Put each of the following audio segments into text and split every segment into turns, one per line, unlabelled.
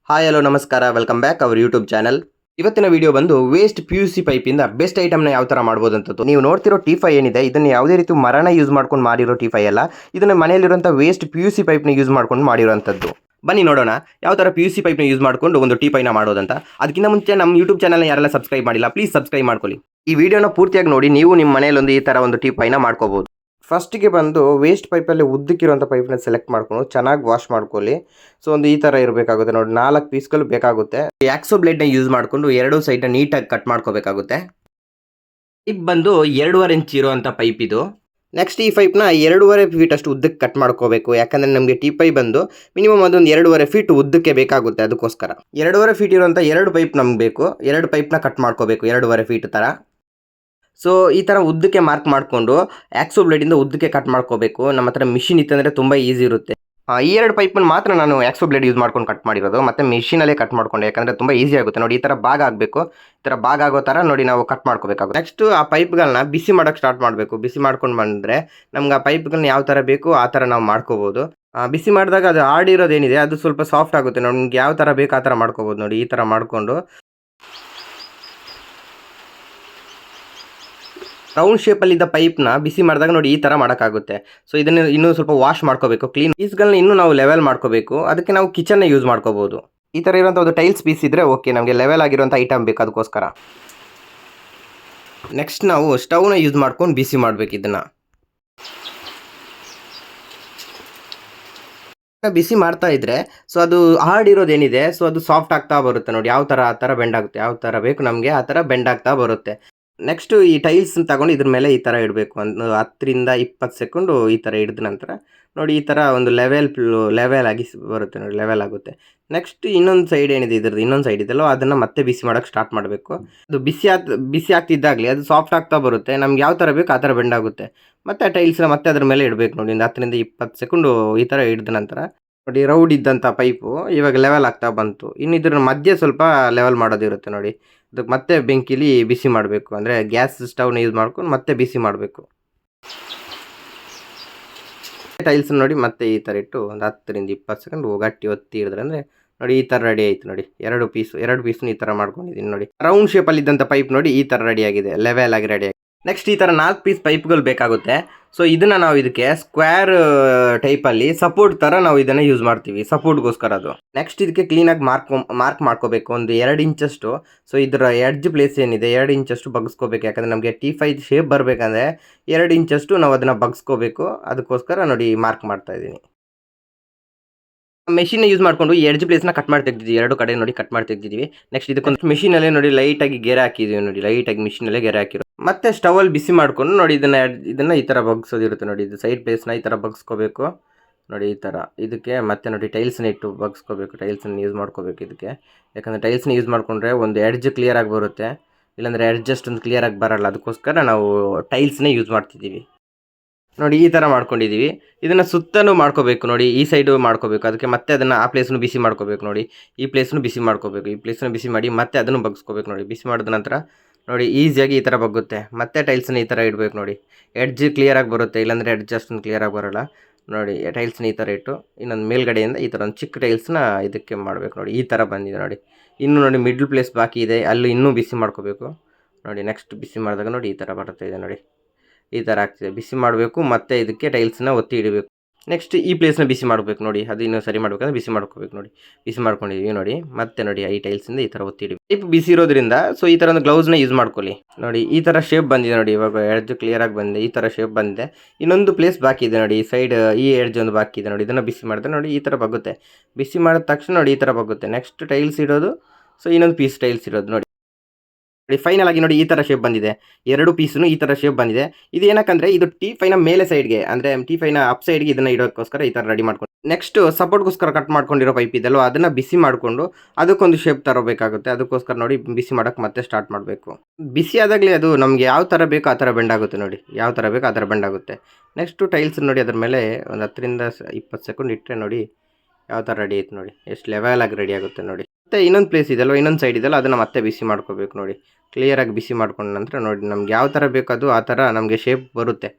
Hi hello ನಮಸ್ಕಾರ, welcome back our YouTube channel. ಇವತ್ತಿನ video ಬಂದು ವೇಸ್ಟ್ ಪಿ ಯು ಸಿ ಪೈಪಿಂದ ಬೆಸ್ಟ್ ಐಟಮ್ನ ಯಾವ ಥರ ಮಾಡ್ಬೋದು ಅಂತದ್ದು. ನೀವು ನೋಡ್ತಿರೋ ಟಿ5 ಏನಿದೆ, ಇದನ್ನು ಯಾವುದೇ ರೀತಿ ಮರನ ಯೂಸ್ ಮಾಡ್ಕೊಂಡು ಮಾಡಿರೋ ಟಿ5 ಅಲ್ಲ, ಇದನ್ನು ಮನೆಯಲ್ಲಿರುವಂಥ ವೇಸ್ಟ್ ಪಿ ಯು ಸಿ ಪೈಪ್ನ ಯೂಸ್ ಮಾಡ್ಕೊಂಡು ಮಾಡಿರೋಂಥದ್ದು. ಬನ್ನಿ ನೋಡೋಣ ಯಾವ ಥರ ಪಿ ಯು ಸಿ ಪೈಪ್ನ ಯೂಸ್ ಮಾಡಿಕೊಂಡು ಒಂದು ಟಿ5ನ ಮಾಡೋದಂತ. ಅದಕ್ಕಿಂತ ಮುಂಚೆ ನಮ್ಮ ಯೂಟ್ಯೂಬ್ ಚಾನಲ್ನ ಯಾರೆಲ್ಲ ಸಬ್ಸ್ಕ್ರೈಬ್ ಮಾಡಿಲ್ಲ, ಪ್ಲೀಸ್ ಸಬ್ಸ್ಕ್ರೈಬ್ ಮಾಡ್ಕೊಳ್ಳಿ. ಈ ವಿಡಿಯೋನ ಪೂರ್ತಿಯಾಗಿ ನೋಡಿ, ನೀವು ನಿಮ್ಮ ಮನೆಯಲ್ಲೊಂದು ಈ ಥರ ಒಂದು ಟಿ5ನ ಮಾಡ್ಕೋಬೋದು. ಫಸ್ಟಿಗೆ ಬಂದು ವೇಸ್ಟ್ ಪೈಪಲ್ಲಿ ಉದ್ದಕ್ಕಿರುವಂಥ ಪೈಪ್ನ ಸೆಲೆಕ್ಟ್ ಮಾಡ್ಕೊಂಡು ಚೆನ್ನಾಗಿ ವಾಶ್ ಮಾಡ್ಕೊಳ್ಳಿ. ಸೊ ಒಂದು ಈ ಥರ ಇರಬೇಕಾಗುತ್ತೆ ನೋಡಿ, 4 ಪೀಸ್ಗಳು ಬೇಕಾಗುತ್ತೆ. ಆಕ್ಸೋ ಬ್ಲೇಡ್ನ ಯೂಸ್ ಮಾಡಿಕೊಂಡು ಎರಡೂ ಸೈಡ್ನ ನೀಟಾಗಿ ಕಟ್ ಮಾಡ್ಕೋಬೇಕಾಗುತ್ತೆ. ಇದು ಬಂದು 2.5 ಇಂಚ್ ಇರುವಂಥ ಪೈಪ್ ಇದು. ನೆಕ್ಸ್ಟ್ ಈ ಪೈಪ್ನ 2.5 ಫೀಟ್ ಅಷ್ಟು ಉದ್ದಕ್ಕೆ ಕಟ್ ಮಾಡ್ಕೋಬೇಕು. ಯಾಕಂದರೆ ನಮಗೆ ಟಿ5 ಬಂದು ಮಿನಿಮಮ್ ಅದೊಂದು 2.5 ಫೀಟ್ ಉದ್ದಕ್ಕೆ ಬೇಕಾಗುತ್ತೆ. ಅದಕ್ಕೋಸ್ಕರ 2.5 ಫೀಟ್ ಇರುವಂಥ 2 ಪೈಪ್ ನಮ್ಗೆ ಬೇಕು. 2 ಪೈಪ್ನ ಕಟ್ ಮಾಡ್ಕೋಬೇಕು 2.5 ಫೀಟ್ ಥರ. ಸೊ ಈ ಥರ ಉದ್ದಕ್ಕೆ ಮಾರ್ಕ್ ಮಾಡಿಕೊಂಡು ಆಕ್ಸೋ ಬ್ಲೇಡಿಂದ ಉದ್ದಕ್ಕೆ ಕಟ್ ಮಾಡ್ಕೋಬೇಕು. ನಮ್ಮ ಹತ್ರ ಮಿಷಿನ್ ಇತ್ತಂದರೆ ತುಂಬ ಈಸಿ ಇರುತ್ತೆ. ಈ 2 ಪೈಪನ್ನು ಮಾತ್ರ ನಾನು ಆಕ್ಸೋ ಬ್ಲೇಡ್ ಯೂಸ್ ಮಾಡ್ಕೊಂಡು ಕಟ್ ಮಾಡಿರೋದು, ಮತ್ತು ಮಿಷಿನಲ್ಲೇ ಕಟ್ ಮಾಡ್ಕೊಂಡೆ. ಯಾಕಂದರೆ ತುಂಬ ಈಸಿ ಆಗುತ್ತೆ ನೋಡಿ. ಈ ಥರ ಭಾಗ ಆಗಬೇಕು, ಈ ಥರ ಭಾಗ ಆಗೋ ಥರ ನೋಡಿ ನಾವು ಕಟ್ ಮಾಡ್ಕೋಬೇಕಾಗುತ್ತೆ. ನೆಕ್ಸ್ಟು ಆ ಪೈಪ್ಗಳನ್ನ ಬಿಸಿ ಮಾಡೋಕ್ಕೆ ಸ್ಟಾರ್ಟ್ ಮಾಡಬೇಕು. ಬಿಸಿ ಮಾಡ್ಕೊಂಡು ಬಂದರೆ ನಮ್ಗೆ ಆ ಪೈಪ್ಗಳನ್ನ ಯಾವ ಥರ ಬೇಕು ಆ ಥರ ನಾವು ಮಾಡ್ಕೋಬೋದು. ಬಿಸಿ ಮಾಡಿದಾಗ ಅದು ಆಡಿರೋದೇನಿದೆ ಅದು ಸ್ವಲ್ಪ ಸಾಫ್ಟ್ ಆಗುತ್ತೆ. ನಮ್ಗೆ ಯಾವ ಥರ ಬೇಕು ಆ ಥರ ಮಾಡ್ಕೋಬೋದು ನೋಡಿ. ಈ ಥರ ಮಾಡಿಕೊಂಡು ರೌಂಡ್ ಶೇಪಲ್ಲಿದ್ದ ಪೈಪ್ನ ಬಿಸಿ ಮಾಡಿದಾಗ ನೋಡಿ ಈ ಥರ ಮಾಡೋಕ್ಕಾಗುತ್ತೆ. ಸೊ ಇದನ್ನು ಇನ್ನೂ ಸ್ವಲ್ಪ ವಾಶ್ ಮಾಡ್ಕೋಬೇಕು. ಕ್ಲೀನ್ ಪೀಸ್ಗಳನ್ನ ಇನ್ನೂ ನಾವು ಲೆವೆಲ್ ಮಾಡ್ಕೋಬೇಕು. ಅದಕ್ಕೆ ನಾವು ಕಿಚನ್ನ ಯೂಸ್ ಮಾಡ್ಕೋಬೋದು. ಈ ಥರ ಇರೋಂಥ ಒಂದು ಟೈಲ್ಸ್ ಪೀಸ್ ಇದ್ದರೆ ಓಕೆ, ನಮಗೆ ಲೆವೆಲ್ ಆಗಿರೋಂಥ ಐಟಮ್ ಬೇಕು ಅದಕ್ಕೋಸ್ಕರ. ನೆಕ್ಸ್ಟ್ ನಾವು ಸ್ಟವ್ನ ಯೂಸ್ ಮಾಡ್ಕೊಂಡು ಬಿಸಿ ಮಾಡಬೇಕು. ಇದನ್ನು ಬಿಸಿ ಮಾಡ್ತಾ ಇದ್ರೆ ಸೊ ಅದು ಹಾರ್ಡ್ ಇರೋದೇನಿದೆ ಸೊ ಅದು ಸಾಫ್ಟ್ ಆಗ್ತಾ ಬರುತ್ತೆ ನೋಡಿ. ಯಾವ ಥರ ಆ ಥರ ಬೆಂಡ್ ಆಗುತ್ತೆ, ಯಾವ ಥರ ಬೇಕು ನಮಗೆ ಆ ಥರ ಬೆಂಡ್ ಆಗ್ತಾ ಬರುತ್ತೆ. ನೆಕ್ಸ್ಟು ಈ ಟೈಲ್ಸ್ನ ತಗೊಂಡು ಇದ್ರ ಮೇಲೆ ಈ ಥರ ಇಡಬೇಕು. ಒಂದು 10 ರಿಂದ 20 ಸೆಕೆಂಡು ಈ ಥರ ಹಿಡಿದ ನಂತರ ನೋಡಿ ಈ ಥರ ಒಂದು ಲೆವೆಲ್ ಆಗಿ ಬರುತ್ತೆ ನೋಡಿ, ಲೆವೆಲ್ ಆಗುತ್ತೆ. ನೆಕ್ಸ್ಟ್ ಇನ್ನೊಂದು ಸೈಡ್ ಏನಿದೆ ಇದ್ರದ್ದು ಇನ್ನೊಂದು ಸೈಡ್ ಇದೆಯಲ್ಲೋ ಅದನ್ನು ಮತ್ತೆ ಬಿಸಿ ಮಾಡೋಕ್ಕೆ ಸ್ಟಾರ್ಟ್ ಮಾಡಬೇಕು. ಅದು ಬಿಸಿ ಆಗ್ತಿದ್ದಾಗಲಿ ಅದು ಸಾಫ್ಟ್ ಆಗ್ತಾ ಬರುತ್ತೆ. ನಮ್ಗೆ ಯಾವ ಥರ ಬೇಕು ಆ ಥರ ಬೆಂಡ್ ಆಗುತ್ತೆ. ಮತ್ತು ಆ ಟೈಲ್ಸ್ನ ಮತ್ತೆ ಅದ್ರ ಮೇಲೆ ಇಡಬೇಕು ನೋಡಿ. ಒಂದು 10 ರಿಂದ 20 ಸೆಕೆಂಡು ಈ ಥರ ಹಿಡಿದ ನಂತರ ನೋಡಿ ರೌಡ್ ಇದ್ದಂಥ ಪೈಪು ಇವಾಗ ಲೆವೆಲ್ ಆಗ್ತಾ ಬಂತು. ಇನ್ನು ಇದ್ರ ಮಧ್ಯೆ ಸ್ವಲ್ಪ ಲೆವೆಲ್ ಮಾಡೋದಿರುತ್ತೆ ನೋಡಿ. ಅದಕ್ಕೆ ಮತ್ತೆ ಬೆಂಕಿಲಿ ಬಿಸಿ ಮಾಡಬೇಕು. ಅಂದರೆ ಗ್ಯಾಸ್ ಸ್ಟವ್ನ ಯೂಸ್ ಮಾಡ್ಕೊಂಡು ಮತ್ತೆ ಬಿಸಿ ಮಾಡಬೇಕು. ಟೈಲ್ಸ್ ನೋಡಿ ಮತ್ತೆ ಈ ಥರ ಇಟ್ಟು ಒಂದು 10 ರಿಂದ 20 ಸೆಕೆಂಡ್ ಗಟ್ಟಿ ಒತ್ತಿ ಹಿಡಿದ್ರೆ ಅಂದರೆ ನೋಡಿ ಈ ಥರ ರೆಡಿ ಆಯಿತು ನೋಡಿ. 2 ಪೀಸ್ನ ಈ ಥರ ಮಾಡ್ಕೊಂಡಿದ್ದೀನಿ ನೋಡಿ. ರೌಂಡ್ ಶೇಪಲ್ಲಿ ಇದ್ದಂಥ ಪೈಪ್ ನೋಡಿ ಈ ಥರ ರೆಡಿ ಆಗಿದೆ, ಲೆವೆಲ್ ಆಗಿ ರೆಡಿ ಆಗಿದೆ. ನೆಕ್ಸ್ಟ್ ಈ ಥರ 4 ಪೀಸ್ ಪೈಪ್ಗಳು ಬೇಕಾಗುತ್ತೆ. ಸೊ ಇದನ್ನು ನಾವು ಇದಕ್ಕೆ ಸ್ಕ್ವೇರ್ ಟೈಪಲ್ಲಿ ಸಪೋರ್ಟ್ ಥರ ನಾವು ಇದನ್ನು ಯೂಸ್ ಮಾಡ್ತೀವಿ, ಸಪೋರ್ಟ್ಗೋಸ್ಕರ ಅದು. ನೆಕ್ಸ್ಟ್ ಇದಕ್ಕೆ ಕ್ಲೀನಾಗಿ ಮಾರ್ಕ್ ಮಾಡ್ಕೋಬೇಕು ಒಂದು 2 ಇಂಚಷ್ಟು. ಸೊ ಇದರ ಎಡ್ಜ್ ಪ್ಲೇಸ್ ಏನಿದೆ 2 ಇಂಚಷ್ಟು ಬಗ್ಸ್ಕೋಬೇಕು. ಯಾಕಂದರೆ ನಮಗೆ ಟಿ5 ಶೇಪ್ ಬರಬೇಕಂದ್ರೆ 2 ಇಂಚಷ್ಟು ನಾವು ಅದನ್ನು ಬಗ್ಸ್ಕೋಬೇಕು. ಅದಕ್ಕೋಸ್ಕರ ನೋಡಿ ಮಾರ್ಕ್ ಮಾಡ್ತಾ ಇದ್ದೀನಿ. ಮೆಷಿನ್ ಯೂಸ್ ಮಾಡಿಕೊಂಡು ಎಡ್ಜ್ ಪ್ಲೇಸ್ನ ಕಟ್ ಮಾಡಿ ತೆಗೆದಿದ್ದೀವಿ. 2 ಕಡೆ ನೋಡಿ ಕಟ್ ಮಾಡಿ ತೆಗೆದಿದ್ದೀವಿ. ನೆಕ್ಸ್ಟ್ ಇದಕ್ಕೊಂದು ಮಿಷಿನಲ್ಲೇ ನೋಡಿ ಲೈಟಾಗಿ ಗೆರೆ ಹಾಕಿದ್ದೀವಿ ನೋಡಿ. ಲೈಟಾಗಿ ಮಿಷಿನಲ್ಲೇ ಗೆರೆ ಹಾಕಿರೋ ಮತ್ತೆ ಸ್ಟವಲ್ಲಿ ಬಿಸಿ ಮಾಡ್ಕೊಂಡು ನೋಡಿ ಇದನ್ನು ಈ ಥರ ಬಗ್ಸೋದಿರುತ್ತೆ ನೋಡಿ. ಇದು ಸೈಡ್ ಪ್ಲೇಸ್ನ ಈ ಥರ ಬಗ್ಸ್ಕೋಬೇಕು ನೋಡಿ. ಈ ಥರ ಇದಕ್ಕೆ ಮತ್ತೆ ನೋಡಿ ಟೈಲ್ಸ್ನ ಇಟ್ಟು ಬಗ್ಸ್ಕೋಬೇಕು. ಟೈಲ್ಸನ್ನು ಯೂಸ್ ಮಾಡ್ಕೋಬೇಕು ಇದಕ್ಕೆ. ಯಾಕಂದರೆ ಟೈಲ್ಸ್ನ ಯೂಸ್ ಮಾಡಿಕೊಂಡ್ರೆ ಒಂದು ಎಡ್ಜ್ ಕ್ಲಿಯರಾಗಿ ಬರುತ್ತೆ, ಇಲ್ಲಾಂದರೆ ಎಡ್ಜ್ ಅಷ್ಟೊಂದು ಕ್ಲಿಯರಾಗಿ ಬರೋಲ್ಲ. ಅದಕ್ಕೋಸ್ಕರ ನಾವು ಟೈಲ್ಸ್ನೇ ಯೂಸ್ ಮಾಡ್ತಿದ್ದೀವಿ ನೋಡಿ. ಈ ಥರ ಮಾಡ್ಕೊಂಡಿದ್ದೀವಿ. ಇದನ್ನು ಸುತ್ತಲೂ ಮಾಡ್ಕೋಬೇಕು ನೋಡಿ. ಈ ಸೈಡು ಮಾಡ್ಕೋಬೇಕು. ಅದಕ್ಕೆ ಮತ್ತೆ ಅದನ್ನು ಆ ಪ್ಲೇಸ್ನು ಬಿಸಿ ಮಾಡ್ಕೋಬೇಕು ನೋಡಿ. ಈ ಪ್ಲೇಸ್ನು ಬಿಸಿ ಮಾಡ್ಕೋಬೇಕು. ಈ ಪ್ಲೇಸ್ನ ಬಿಸಿ ಮಾಡಿ ಮತ್ತೆ ಅದನ್ನು ಬಗ್ಸ್ಕೋಬೇಕು ನೋಡಿ. ಬಿಸಿ ಮಾಡಿದ ನಂತರ ನೋಡಿ ಈಸಿಯಾಗಿ ಈ ಥರ ಬಗ್ಗುತ್ತೆ. ಮತ್ತೆ ಟೈಲ್ಸ್ನ ಈ ಥರ ಇಡಬೇಕು ನೋಡಿ. ಎಡ್ಜ್ ಕ್ಲಿಯರಾಗಿ ಬರುತ್ತೆ, ಇಲ್ಲಾಂದರೆ ಎಡ್ಜ್ ಅಷ್ಟೊಂದು ಕ್ಲಿಯರಾಗಿ ಬರೋಲ್ಲ ನೋಡಿ. ಟೈಲ್ಸ್ನ ಈ ಥರ ಇಟ್ಟು ಇನ್ನೊಂದು ಮೇಲ್ಗಡೆಯಿಂದ ಈ ಥರ ಒಂದು ಚಿಕ್ಕ ಟೈಲ್ಸ್ನ ಇದಕ್ಕೆ ಮಾಡಬೇಕು ನೋಡಿ. ಈ ಥರ ಬಂದಿದೆ ನೋಡಿ. ಇನ್ನೂ ನೋಡಿ ಮಿಡ್ಲ್ ಪ್ಲೇಸ್ ಬಾಕಿ ಇದೆ, ಅಲ್ಲಿ ಇನ್ನೂ ಬಿಸಿ ಮಾಡ್ಕೋಬೇಕು ನೋಡಿ. ನೆಕ್ಸ್ಟ್ ಬಿಸಿ ಮಾಡಿದಾಗ ನೋಡಿ ಈ ಥರ ಬರ್ತಾ ಇದೆ ನೋಡಿ. ಈ ಥರ ಆಗ್ತಿದೆ. ಬಿಸಿ ಮಾಡಬೇಕು ಮತ್ತು ಇದಕ್ಕೆ ಟೈಲ್ಸ್ನ ಒತ್ತಿ ಇಡಬೇಕು. ನೆಕ್ಸ್ಟ್ ಈ ಪ್ಲೇಸ್ನ ಬಿಸಿ ಮಾಡಬೇಕು ನೋಡಿ. ಅದು ಇನ್ನೂ ಸರಿ ಮಾಡಬೇಕಂದ್ರೆ ಬಿಸಿ ಮಾಡ್ಕೋಬೇಕು ನೋಡಿ. ಬಿಸಿ ಮಾಡ್ಕೊಂಡಿದ್ದೀವಿ ನೋಡಿ. ಮತ್ತೆ ನೋಡಿ ಈ ಟೈಲ್ಸಿಂದ ಈ ಥರ ಒತ್ತಿ ಇಡಬೇಕು. ಟೈಪ್ ಬಿಸಿ ಇರೋದ್ರಿಂದ ಸೊ ಈ ಥರ ಒಂದು ಗ್ಲೌಸ್ನ ಯೂಸ್ ಮಾಡ್ಕೊಳ್ಳಿ ನೋಡಿ. ಈ ಥರ ಶೇಪ್ ಬಂದಿದೆ ನೋಡಿ. ಇವಾಗ ಎಡ್ಜ್ ಕ್ಲಿಯರಾಗಿ ಬಂದಿದೆ, ಈ ಥರ ಶೇಪ್ ಬಂದಿದೆ. ಇನ್ನೊಂದು ಪ್ಲೇಸ್ ಬಾಕಿ ಇದೆ ನೋಡಿ. ಈ ಸೈಡ್ ಈ ಎಡ್ಜ್ ಒಂದು ಬಾಕಿ ಇದೆ ನೋಡಿ. ಇದನ್ನು ಬಿಸಿ ಮಾಡಿದ್ರೆ ನೋಡಿ ಈ ಥರ ಬಗ್ಗುತ್ತೆ. ಬಿಸಿ ಮಾಡಿದ ತಕ್ಷಣ ನೋಡಿ ಈ ಥರ ಬಗ್ಗುತ್ತೆ. ನೆಕ್ಸ್ಟ್ ಟೈಲ್ಸ್ ಇಡೋದು. ಸೊ ಇನ್ನೊಂದು ಪೀಸ್ ಟೈಲ್ಸ್ ಇರೋದು ನೋಡಿ. ಫೈನಲ್ ಆಗಿ ನೋಡಿ ಈ ಥರ ಶೇಪ್ ಬಂದಿದೆ. 2 ಪೀಸ್ನು ಈ ಥರ ಶೇಪ್ ಬಂದಿದೆ. ಇದು ಏನಕ್ಕಂದರೆ ಇದು ಟಿ5ನ ಮೇಲೆ ಸೈಡ್ಗೆ, ಅಂದರೆ ಟಿ5ನ ಅಪ್ ಸೈಡ್ಗೆ ಇದನ್ನು ಇಡೋಕ್ಕೋಸ್ಕರ ಈ ಥರ ರೆಡಿ ಮಾಡ್ಕೊಂಡು ನೆಕ್ಸ್ಟ್ ಸಪೋರ್ಟ್ಗೋಸ್ಕರ ಕಟ್ ಮಾಡ್ಕೊಂಡಿರೋ ಪೈಪ್ ಇದೆಯಲ್ಲೋ ಅದನ್ನು ಬಿಸಿ ಮಾಡಿಕೊಂಡು ಅದಕ್ಕೊಂದು ಶೇಪ್ ತರಬೇಕಾಗುತ್ತೆ. ಅದಕ್ಕೋಸ್ಕರ ನೋಡಿ ಬಿಸಿ ಮಾಡೋಕ್ಕೆ ಮತ್ತೆ ಸ್ಟಾರ್ಟ್ ಮಾಡಬೇಕು. ಬಿಸಿ ಆದಾಗಲೇ ಅದು ನಮಗೆ ಯಾವ ಥರ ಬೇಕೋ ಆ ಥರ ಬೆಂಡ್ ಆಗುತ್ತೆ ನೋಡಿ. ಯಾವ ಥರ ಬೇಕೋ ಆ ಥರ ಬೆಂಡ್ ಆಗುತ್ತೆ. ನೆಕ್ಸ್ಟು ಟೈಲ್ಸ್ ನೋಡಿ ಅದ್ರ ಮೇಲೆ ಒಂದು 10 ರಿಂದ 20 ಸೆಕೆಂಡ್ ಇಟ್ಟರೆ ನೋಡಿ ಯಾವ ಥರ ರೆಡಿ ಆಯ್ತು ನೋಡಿ. ಎಷ್ಟು ಲೆವೆಲ್ ಆಗಿ ರೆಡಿ ಆಗುತ್ತೆ ನೋಡಿ. ಮತ್ತು ಇನ್ನೊಂದು ಪ್ಲೇಸ್ ಇದೆಯಲ್ವ, ಇನ್ನೊಂದು ಸೈಡ್ ಇದೆಯಲ್ಲ ಅದನ್ನು ಮತ್ತೆ ಬಿಸಿ ಮಾಡ್ಕೋಬೇಕು ನೋಡಿ. ಕ್ಲಿಯರಾಗಿ ಬಿಸಿ ಮಾಡ್ಕೊಂಡ ನಂತರ ನೋಡಿ ನಮ್ಗೆ ಯಾವ ಥರ ಬೇಕದು ಆ ಥರ ನಮಗೆ ಶೇಪ್ ಬರುತ್ತೆ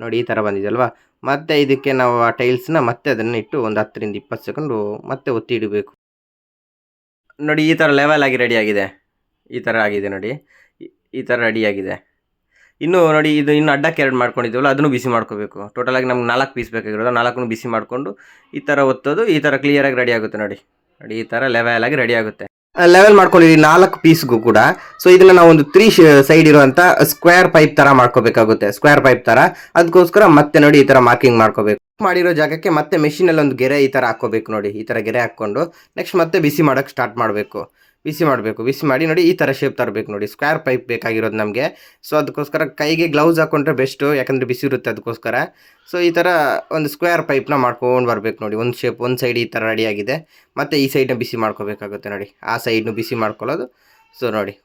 ನೋಡಿ. ಈ ಥರ ಬಂದಿದೆಯಲ್ವ. ಮತ್ತು ಇದಕ್ಕೆ ನಾವು ಆ ಟೈಲ್ಸ್ನ ಮತ್ತೆ ಅದನ್ನು ಇಟ್ಟು ಒಂದು 10 ರಿಂದ 20 ಸೆಕೆಂಡು ಮತ್ತೆ ಒತ್ತಿ ಇಡಬೇಕು. ನೋಡಿ ಈ ಥರ ಲೆವೆಲ್ ಆಗಿ ರೆಡಿ ಆಗಿದೆ. ಈ ಥರ ಆಗಿದೆ ನೋಡಿ. ಈ ಥರ ರೆಡಿ ಆಗಿದೆ. ಇನ್ನು ನೋಡಿ ಇದು ಇನ್ನು ಅಡ್ಡಕ್ಕೆ 2 ಮಾಡ್ಕೊಂಡಿದ್ದೀವಲ್ಲ ಅದನ್ನು ಬಿಸಿ ಮಾಡ್ಕೋಬೇಕು. ಟೋಟಲಾಗಿ ನಮ್ಗೆ 4 ಪೀಸ್ ಬೇಕಾಗಿರೋದು. 4ನ್ನು ಬಿಸಿ ಮಾಡಿಕೊಂಡು ಈ ಥರ ಒತ್ತೋದು ಈ ಥರ ಕ್ಲಿಯರಾಗಿ ರೆಡಿ ಆಗುತ್ತೆ ನೋಡಿ. ನೋಡಿ ಈ ಥರ ಲೆವೆಲ್ ಆಗಿ ರೆಡಿ ಆಗುತ್ತೆ. ಲೆವೆಲ್ ಮಾಡ್ಕೊಂಡಿದ್ದೀವಿ 4 ಪೀಸ್ಗೂ ಕೂಡ. ಸೊ ಇದನ್ನ ನಾವು ಒಂದು 3 ಸೈಡ್ ಇರುವಂತ ಸ್ಕ್ವೇರ್ ಪೈಪ್ ತರ ಮಾಡ್ಕೋಬೇಕಾಗುತ್ತೆ. ಸ್ಕ್ವೇರ್ ಪೈಪ್ ತರ. ಅದಕ್ಕೋಸ್ಕರ ಮತ್ತೆ ನೋಡಿ ಈ ತರ ಮಾರ್ಕಿಂಗ್ ಮಾಡ್ಕೋಬೇಕು. ಮಾಡಿರೋ ಜಾಗಕ್ಕೆ ಮತ್ತೆ ಮೆಷಿನ್ ಅಲ್ಲಿ ಒಂದು ಗೆರೆ ಈ ತರ ಹಾಕೋಬೇಕು ನೋಡಿ. ಈ ತರ ಗೆರೆ ಹಾಕೊಂಡು ನೆಕ್ಸ್ಟ್ ಮತ್ತೆ ಬಿಸಿ ಮಾಡಕ್ ಸ್ಟಾರ್ಟ್ ಮಾಡಬೇಕು. ಬಿಸಿ ಮಾಡಿ ನೋಡಿ ಈ ತರ ಶೇಪ್ ತರಬೇಕು ನೋಡಿ. ಸ್ಕ್ವೇರ್ ಪೈಪ್ ಬೇಕಾಗಿರೋದು ನಮಗೆ. ಸೊ ಅದಕ್ಕೋಸ್ಕರ ಕೈಗೆ ಗ್ಲೌಸ್ ಹಾಕೊಂಡ್ರೆ ಬೆಸ್ಟ್, ಯಾಕಂದ್ರೆ ಬಿಸಿ ಇರುತ್ತೆ ಅದಕ್ಕೋಸ್ಕರ. ಸೊ ಈ ಥರ ಒಂದು ಸ್ಕ್ವೇರ್ ಪೈಪ್ನ ಮಾಡ್ಕೊಂಡು ಬರ್ಬೇಕು ನೋಡಿ. ಒಂದು ಶೇಪ್ ಒಂದು ಸೈಡ್ ಈ ಥರ ರೆಡಿ ಆಗಿದೆ. ಮತ್ತು ಈ ಸೈಡ್ನ ಬಿಸಿ ಮಾಡ್ಕೋಬೇಕಾಗುತ್ತೆ ನೋಡಿ. ಆ ಸೈಡ್ನು ಬಿಸಿ ಮಾಡ್ಕೊಳ್ಳೋದು. ಸೊ ನೋಡಿ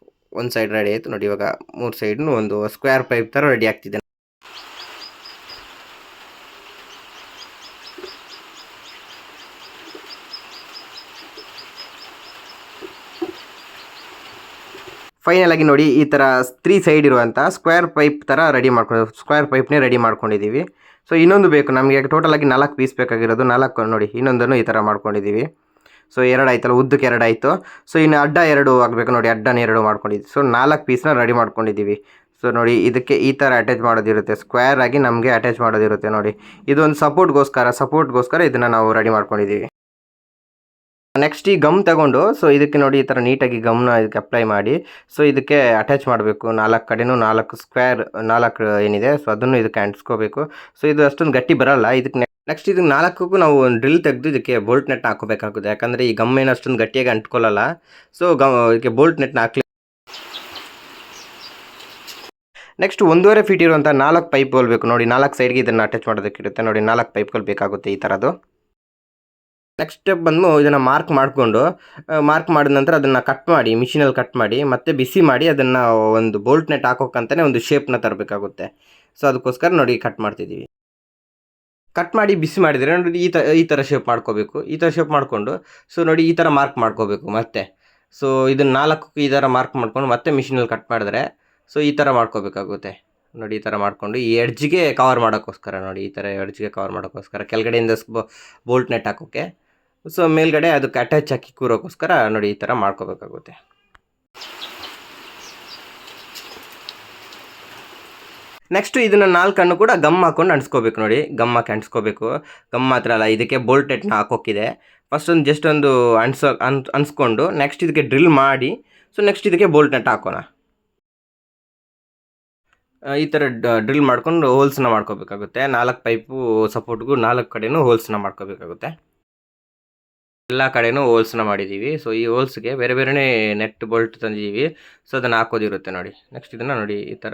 ಒಂದು ಸೈಡ್ ರೆಡಿ ಆಯಿತು ನೋಡಿ. ಇವಾಗ 3 ಸೈಡ್ನು ಒಂದು ಸ್ಕ್ವೇರ್ ಪೈಪ್ ಥರ ರೆಡಿ ಆಗ್ತಿದೆ. ಫೈನಲ್ ಆಗಿ ನೋಡಿ ಈ ಥರ 3 ಸೈಡ್ ಇರುವಂಥ ಸ್ಕ್ವೇರ್ ಪೈಪ್ ಥರ ರೆಡಿ ಸ್ಕ್ವೇರ್ ಪೈಪ್ನೇ ರೆಡಿ ಮಾಡ್ಕೊಂಡಿದ್ದೀವಿ. ಸೊ ಇನ್ನೊಂದು ಬೇಕು ನಮಗೆ. ಟೋಟಲಾಗಿ 4 ಪೀಸ್ ಬೇಕಾಗಿರೋದು. 4 ನೋಡಿ ಇನ್ನೊಂದನ್ನು ಈ ಥರ ಮಾಡ್ಕೊಂಡಿದ್ದೀವಿ. ಸೊ 2 ಆಯ್ತಲ್ಲ, ಉದ್ದಕ್ಕೆ 2 ಆಯಿತು. ಸೊ ಇನ್ನು ಅಡ್ಡ 2 ಆಗಬೇಕು ನೋಡಿ. ಅಡ್ಡನ 2 ಮಾಡ್ಕೊಂಡಿದ್ದೀವಿ. ಸೊ 4 ಪೀಸ್ನ ರೆಡಿ ಮಾಡ್ಕೊಂಡಿದ್ದೀವಿ. ಸೊ ನೋಡಿ ಇದಕ್ಕೆ ಈ ಥರ ಅಟ್ಯಾಚ್ ಮಾಡೋದಿರುತ್ತೆ. ಸ್ಕ್ವೇರ್ ಆಗಿ ನಮಗೆ ಅಟ್ಯಾಚ್ ಮಾಡೋದಿರುತ್ತೆ ನೋಡಿ. ಇದೊಂದು ಸಪೋರ್ಟ್ಗೋಸ್ಕರ ಇದನ್ನು ನಾವು ರೆಡಿ ಮಾಡ್ಕೊಂಡಿದ್ದೀವಿ. ನೆಕ್ಸ್ಟ್ ಈ ಗಮ್ ತಗೊಂಡು ಸೊ ಇದಕ್ಕೆ ನೋಡಿ ಈ ಥರ ನೀಟಾಗಿ ಗಮ್ನ ಇದಕ್ಕೆ ಅಪ್ಲೈ ಮಾಡಿ ಸೊ ಇದಕ್ಕೆ ಅಟ್ಯಾಚ್ ಮಾಡಬೇಕು. 4 ಕಡೆನೂ 4 ಸ್ಕ್ವೇರ್ 4 ಏನಿದೆ ಸೊ ಅದನ್ನು ಇದಕ್ಕೆ ಅಂಟಿಸ್ಕೋಬೇಕು. ಸೊ ಇದು ಅಷ್ಟೊಂದು ಗಟ್ಟಿ ಬರಲ್ಲ. ಇದಕ್ಕೆ ನೆಕ್ಸ್ಟ್ ಇದಕ್ಕೆ 4ಕ್ಕೂ ನಾವು ಒಂದು ಡ್ರಿಲ್ ತೆಗೆದು ಇದಕ್ಕೆ ಬೋಲ್ಟ್ ನೆಟ್ನ ಹಾಕೋಬೇಕಾಗುತ್ತೆ. ಯಾಕಂದರೆ ಈ ಗಮ್ ಏನು ಅಷ್ಟೊಂದು ಗಟ್ಟಿಯಾಗಿ ಅಂಟ್ಕೊಳ್ಳಲ್ಲ. ಸೊ ಇದಕ್ಕೆ ಬೋಲ್ಟ್ ನೆಟ್ನ ಹಾಕಲಿ. ನೆಕ್ಸ್ಟ್ 1.5 ಫೀಟ್ ಇರುವಂಥ 4 ಪೈಪ್ಗಳು ಬೇಕು ನೋಡಿ. 4 ಸೈಡ್ಗೆ ಇದನ್ನು ಅಟ್ಯಾಚ್ ಮಾಡೋದಕ್ಕಿರುತ್ತೆ ನೋಡಿ. 4 ಪೈಪ್ಗಳು ಬೇಕಾಗುತ್ತೆ ಈ ಥರದ್ದು. ನೆಕ್ಸ್ಟ್ ಸ್ಟೆಪ್ ಬಂದು ಇದನ್ನು ಮಾರ್ಕ್ ಮಾಡಿದ ನಂತರ ಅದನ್ನು ಕಟ್ ಮಾಡಿ ಮಿಷಿನಲ್ಲಿ ಕಟ್ ಮಾಡಿ ಮತ್ತೆ ಬಿಸಿ ಮಾಡಿ ಅದನ್ನು ಒಂದು ಬೋಲ್ಟ್ ನೆಟ್ ಹಾಕೋಕ್ಕಂತಲೇ ಒಂದು ಶೇಪ್ನ ತರಬೇಕಾಗುತ್ತೆ. ಸೊ ಅದಕ್ಕೋಸ್ಕರ ನೋಡಿ ಕಟ್ ಮಾಡ್ತಿದ್ದೀವಿ. ಕಟ್ ಮಾಡಿ ಬಿಸಿ ಮಾಡಿದರೆ ನೋಡಿ ಈ ಥರ ಶೇಪ್ ಮಾಡ್ಕೋಬೇಕು. ಈ ಥರ ಶೇಪ್ ಮಾಡಿಕೊಂಡು ಸೊ ನೋಡಿ ಈ ಥರ ಮಾರ್ಕ್ ಮಾಡ್ಕೋಬೇಕು ಮತ್ತೆ. ಸೊ ಇದನ್ನು 4ಕ್ಕೂ ಈ ಥರ ಮಾರ್ಕ್ ಮಾಡ್ಕೊಂಡು ಮತ್ತೆ ಮಿಷಿನಲ್ಲಿ ಕಟ್ ಮಾಡಿದ್ರೆ ಸೊ ಈ ಥರ ಮಾಡ್ಕೋಬೇಕಾಗುತ್ತೆ ನೋಡಿ. ಈ ಥರ ಮಾಡಿಕೊಂಡು ಈ ಎಡ್ಜ್ಗೆ ಕವರ್ ಮಾಡೋಕ್ಕೋಸ್ಕರ ನೋಡಿ. ಈ ಥರ ಎಡ್ಜ್ಗೆ ಕವರ್ ಮಾಡೋಕ್ಕೋಸ್ಕರ ಕೆಳಗಡೆಯಿಂದ ಬೋಲ್ಟ್ ನೆಟ್ ಹಾಕೋಕ್ಕೆ. ಸೊ ಮೇಲ್ಗಡೆ ಅದಕ್ಕೆ ಅಟ್ಯಾಚ್ ಹಾಕಿ ಕೂರೋಕ್ಕೋಸ್ಕರ ನೋಡಿ ಈ ಥರ ಮಾಡ್ಕೋಬೇಕಾಗುತ್ತೆ. ನೆಕ್ಸ್ಟು ಇದನ್ನು 4 ಕೂಡ ಗಮ್ ಹಾಕ್ಕೊಂಡು ಅಂಟಿಸ್ಕೋಬೇಕು ನೋಡಿ. ಗಮ್ ಹಾಕಿ ಅಂಟಿಸ್ಕೋಬೇಕು. ಗಮ್ ಮಾತ್ರ ಅಲ್ಲ, ಇದಕ್ಕೆ ಬೋಲ್ಟ್ ನೆಟ್ನ ಹಾಕೋಕ್ಕಿದೆ. ಫಸ್ಟ್ ಒಂದು ಜಸ್ಟ್ ಒಂದು ಅನ್ಸ್ಕೊಂಡು ನೆಕ್ಸ್ಟ್ ಇದಕ್ಕೆ ಡ್ರಿಲ್ ಮಾಡಿ ಸೊ ನೆಕ್ಸ್ಟ್ ಇದಕ್ಕೆ ಬೋಲ್ಟ್ ನೆಟ್ ಹಾಕೋಣ. ಈ ಥರ ಡ್ರಿಲ್ ಮಾಡ್ಕೊಂಡು ಹೋಲ್ಸ್ನ ಮಾಡ್ಕೋಬೇಕಾಗುತ್ತೆ. 4 ಪೈಪು ಸಪೋರ್ಟ್ಗೂ 4 ಕಡೆನೂ ಹೋಲ್ಸ್ನ ಮಾಡ್ಕೋಬೇಕಾಗುತ್ತೆ. ಎಲ್ಲ ಕಡೆನೂ ಹೋಲ್ಸ್ನ ಮಾಡಿದ್ದೀವಿ. ಸೊ ಈ ಹೋಲ್ಸ್ಗೆ ಬೇರೆ ಬೇರೆನೇ ನೆಟ್ ಬೋಲ್ಟ್ ತಂದಿದ್ದೀವಿ. ಸೊ ಅದನ್ನು ಹಾಕೋದಿರುತ್ತೆ ನೋಡಿ. ನೆಕ್ಸ್ಟ್ ಇದನ್ನು ನೋಡಿ ಈ ಥರ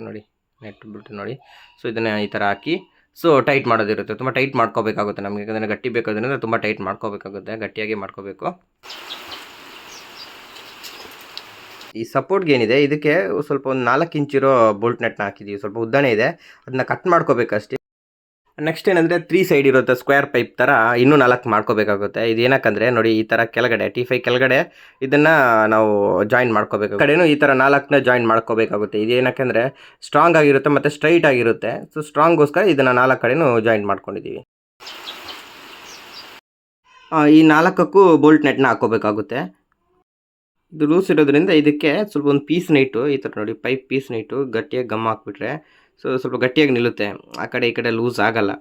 ನೋಡಿ ನೆಟ್ ಬೋಲ್ಟ್ ನೋಡಿ. ಸೊ ಇದನ್ನು ಈ ಥರ ಹಾಕಿ ಸೊ ಟೈಟ್ ಮಾಡೋದಿರುತ್ತೆ. ತುಂಬ ಟೈಟ್ ಮಾಡ್ಕೋಬೇಕಾಗುತ್ತೆ ನಮಗೆ. ಯಾಕಂದರೆ ಗಟ್ಟಿ ಬೇಕಾದ್ರಿಂದ ತುಂಬ ಟೈಟ್ ಮಾಡ್ಕೋಬೇಕಾಗುತ್ತೆ. ಗಟ್ಟಿಯಾಗಿ ಮಾಡ್ಕೋಬೇಕು. ಈ ಸಪೋರ್ಟ್ಗೆ ಏನಿದೆ ಇದಕ್ಕೆ ಸ್ವಲ್ಪ ಒಂದು 4 ಇಂಚಿರೋ ಬೋಲ್ಟ್ ನೆಟ್ನ ಹಾಕಿದ್ದೀವಿ. ಸ್ವಲ್ಪ ಉದ್ದನೇ ಇದೆ, ಅದನ್ನ ಕಟ್ ಮಾಡ್ಕೋಬೇಕಷ್ಟೇ. ನೆಕ್ಸ್ಟ್ ಏನಂದರೆ 3 ಸೈಡ್ ಇರುತ್ತೆ ಸ್ಕ್ವೇರ್ ಪೈಪ್ ಥರ ಇನ್ನೂ 4 ಮಾಡ್ಕೋಬೇಕಾಗುತ್ತೆ. ಇದು ಏನಕ್ಕಂದರೆ ನೋಡಿ ಈ ಥರ ಕೆಳಗಡೆ T5 ಕೆಳಗಡೆ ಇದನ್ನು ನಾವು ಜಾಯಿನ್ ಮಾಡ್ಕೋಬೇಕು. ಕಡೆನೂ ಈ ಥರ 4ನ ಜಾಯಿನ್ ಮಾಡ್ಕೋಬೇಕಾಗುತ್ತೆ. ಇದು ಏನಕ್ಕಂದರೆ ಸ್ಟ್ರಾಂಗ್ ಆಗಿರುತ್ತೆ ಮತ್ತು ಸ್ಟ್ರೈಟ್ ಆಗಿರುತ್ತೆ. ಸೊ ಸ್ಟ್ರಾಂಗ್ಗೋಸ್ಕರ ಇದನ್ನು 4 ಕಡೆನೂ ಜಾಯಿನ್ ಮಾಡ್ಕೊಂಡಿದ್ದೀವಿ. ಈ 4ಕ್ಕೂ ಬೋಲ್ಟ್ ನೆಟ್ನ ಹಾಕೋಬೇಕಾಗುತ್ತೆ. ಇದು ಲೂಸ್ ಇರೋದ್ರಿಂದ ಇದಕ್ಕೆ ಸ್ವಲ್ಪ ಒಂದು ಪೀಸ್ನ ಇಟ್ಟು ಈ ಥರ ನೋಡಿ ಪೈಪ್ ಪೀಸ್ನ ಇಟ್ಟು ಗಟ್ಟಿಯಾಗಿ ಗಮ್ ಹಾಕ್ಬಿಟ್ರೆ ಸೊ ಸ್ವಲ್ಪ ಗಟ್ಟಿಯಾಗಿ ನಿಲ್ಲುತ್ತೆ. ಆ ಕಡೆ ಈ ಕಡೆ ಲೂಸ್ ಆಗಲ್ಲ.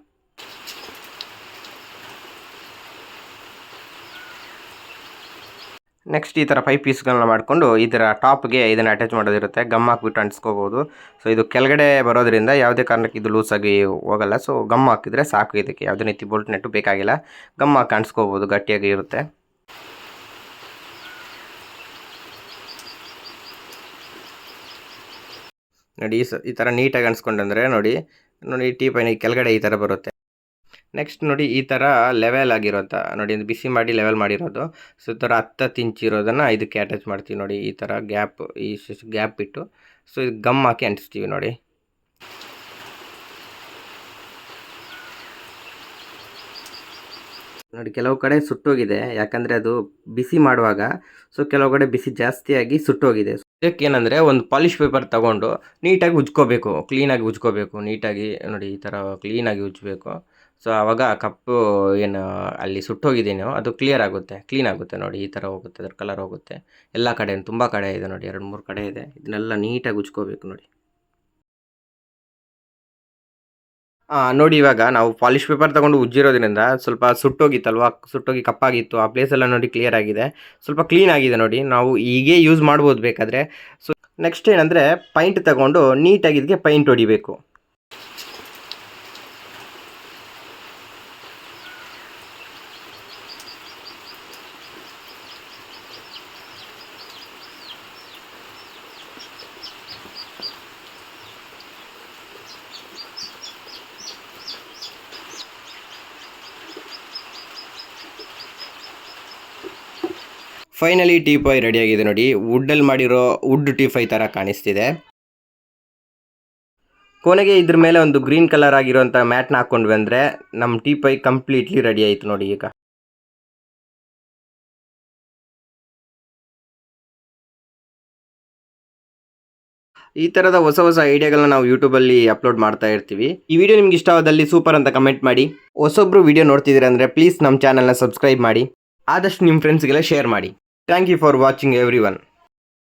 ನೆಕ್ಸ್ಟ್ ಈ ಥರ 5 ಪೀಸ್ಗಳನ್ನ ಮಾಡಿಕೊಂಡು ಈ ಥರ ಟಾಪ್ಗೆ ಇದನ್ನು ಅಟ್ಯಾಚ್ ಮಾಡೋದಿರುತ್ತೆ. ಗಮ್ ಹಾಕ್ಬಿಟ್ಟು ಅಂಟಿಸ್ಕೋಬೋದು. ಸೊ ಇದು ಕೆಳಗಡೆ ಬರೋದ್ರಿಂದ ಯಾವುದೇ ಕಾರಣಕ್ಕೆ ಇದು ಲೂಸಾಗಿ ಹೋಗಲ್ಲ. ಸೊ ಗಮ್ ಹಾಕಿದರೆ ಸಾಕು. ಇದಕ್ಕೆ ಯಾವುದೇ ರೀತಿ ಬೋಲ್ಟ್ ನೆಟ್ಟು ಬೇಕಾಗಿಲ್ಲ. ಗಮ್ ಹಾಕಿ ಅಂಟಿಸ್ಕೋಬೋದು, ಗಟ್ಟಿಯಾಗಿ ಇರುತ್ತೆ. ನೋಡಿ ಈ ಥರ ನೀಟಾಗಿ ಅಂಟಿಸ್ಕೊಂಡ್ರೆ ನೋಡಿ T5 ಕೆಳಗಡೆ ಈ ಥರ ಬರುತ್ತೆ. ನೆಕ್ಸ್ಟ್ ನೋಡಿ ಈ ಥರ ಲೆವೆಲ್ ಆಗಿರೋಂಥ ನೋಡಿ ಬಿಸಿ ಮಾಡಿ ಲೆವೆಲ್ ಮಾಡಿರೋದು. ಸೊ ಈ ಥರ 10 ಇಂಚ್ ಇರೋದನ್ನು ಇದಕ್ಕೆ ಅಟ್ಯಾಚ್ ಮಾಡ್ತೀವಿ ನೋಡಿ. ಈ ಥರ ಗ್ಯಾಪ್ ಇಟ್ಟು ಸೊ ಇದು ಗಮ್ ಹಾಕಿ ಅಂಟಿಸ್ತೀವಿ ನೋಡಿ. ನೋಡಿ ಕೆಲವು ಕಡೆ ಸುಟ್ಟೋಗಿದೆ. ಯಾಕಂದರೆ ಅದು ಬಿಸಿ ಮಾಡುವಾಗ ಸೊ ಕೆಲವು ಕಡೆ ಬಿಸಿ ಜಾಸ್ತಿಯಾಗಿ ಸುಟ್ಟೋಗಿದೆ. ಇದಕ್ಕೆ ಏನಂದರೆ ಒಂದು ಪಾಲಿಶ್ ಪೇಪರ್ ತಗೊಂಡು ನೀಟಾಗಿ ಉಜ್ಕೋಬೇಕು. ಕ್ಲೀನಾಗಿ ಉಜ್ಕೋಬೇಕು ನೀಟಾಗಿ ನೋಡಿ. ಈ ಥರ ಕ್ಲೀನಾಗಿ ಉಜ್ಜಬೇಕು. ಸೊ ಆವಾಗ ಕಪ್ಪು ಏನು ಅಲ್ಲಿ ಸುಟ್ಟೋಗಿದೆಯೋ ಅದು ಕ್ಲಿಯರ್ ಆಗುತ್ತೆ, ಕ್ಲೀನ್ ಆಗುತ್ತೆ ನೋಡಿ. ಈ ಥರ ಹೋಗುತ್ತೆ, ಅದ್ರ ಕಲರ್ ಹೋಗುತ್ತೆ. ಎಲ್ಲ ಕಡೆ ತುಂಬ ಕಡೆ ಇದೆ ನೋಡಿ, 2-3 ಕಡೆ ಇದೆ. ಇದನ್ನೆಲ್ಲ ನೀಟಾಗಿ ಉಜ್ಕೋಬೇಕು ನೋಡಿ. ನೋಡಿ ಇವಾಗ ನಾವು ಪಾಲಿಶ್ ಪೇಪರ್ ತಗೊಂಡು ಉಜ್ಜಿರೋದ್ರಿಂದ ಸ್ವಲ್ಪ ಸುಟ್ಟೋಗಿತ್ತಲ್ವಾ, ಸುಟ್ಟೋಗಿ ಕಪ್ಪಾಗಿತ್ತು. ಆ ಪ್ಲೇಸ್ ಎಲ್ಲ ನೋಡಿ ಕ್ಲಿಯರ್ ಆಗಿದೆ, ಸ್ವಲ್ಪ ಕ್ಲೀನ್ ಆಗಿದೆ ನೋಡಿ. ನಾವು ಹೀಗೆ ಯೂಸ್ ಮಾಡ್ಬೋದು ಬೇಕಾದರೆ. ಸೊ ನೆಕ್ಸ್ಟ್ ಏನಂದರೆ ಪೈಂಟ್ ತಗೊಂಡು ನೀಟಾಗಿ ಇದಕ್ಕೆ ಪೈಂಟ್ ಹೊಡಿಬೇಕು. ಫೈನಲಿ ಟೀಪಾಯ್ ರೆಡಿಯಾಗಿದೆ ನೋಡಿ. ವುಡ್ಡಲ್ಲಿ ಮಾಡಿರೋ ವುಡ್ ಟೀಪಾಯ್ ಥರ ಕಾಣಿಸ್ತಿದೆ. ಕೊನೆಗೆ ಇದ್ರ ಮೇಲೆ ಒಂದು ಗ್ರೀನ್ ಕಲರ್ ಆಗಿರೋಂಥ ಮ್ಯಾಟ್ನ ಹಾಕ್ಕೊಂಡ್ವಿ ಅಂದರೆ ನಮ್ಮ ಟೀಪಾಯ್ ಕಂಪ್ಲೀಟ್ಲಿ ರೆಡಿ ಆಯಿತು ನೋಡಿ. ಈಗ ಈ ಥರದ ಹೊಸ ಹೊಸ ಐಡಿಯಾಗಳನ್ನ ನಾವು ಯೂಟ್ಯೂಬಲ್ಲಿ ಅಪ್ಲೋಡ್ ಮಾಡ್ತಾ ಇರ್ತೀವಿ. ಈ ವಿಡಿಯೋ ನಿಮ್ಗೆ ಇಷ್ಟವಾದಲ್ಲಿ ಸೂಪರ್ ಅಂತ ಕಮೆಂಟ್ ಮಾಡಿ. ಹೊಸೊಬ್ರು ವಿಡಿಯೋ ನೋಡ್ತಿದ್ದೀರಾ ಅಂದರೆ ಪ್ಲೀಸ್ ನಮ್ಮ ಚಾನಲ್ನ ಸಬ್ಸ್ಕ್ರೈಬ್ ಮಾಡಿ. ಆದಷ್ಟು ನಿಮ್ಮ ಫ್ರೆಂಡ್ಸ್ಗೆಲ್ಲ ಶೇರ್ ಮಾಡಿ. Thank you for watching every one.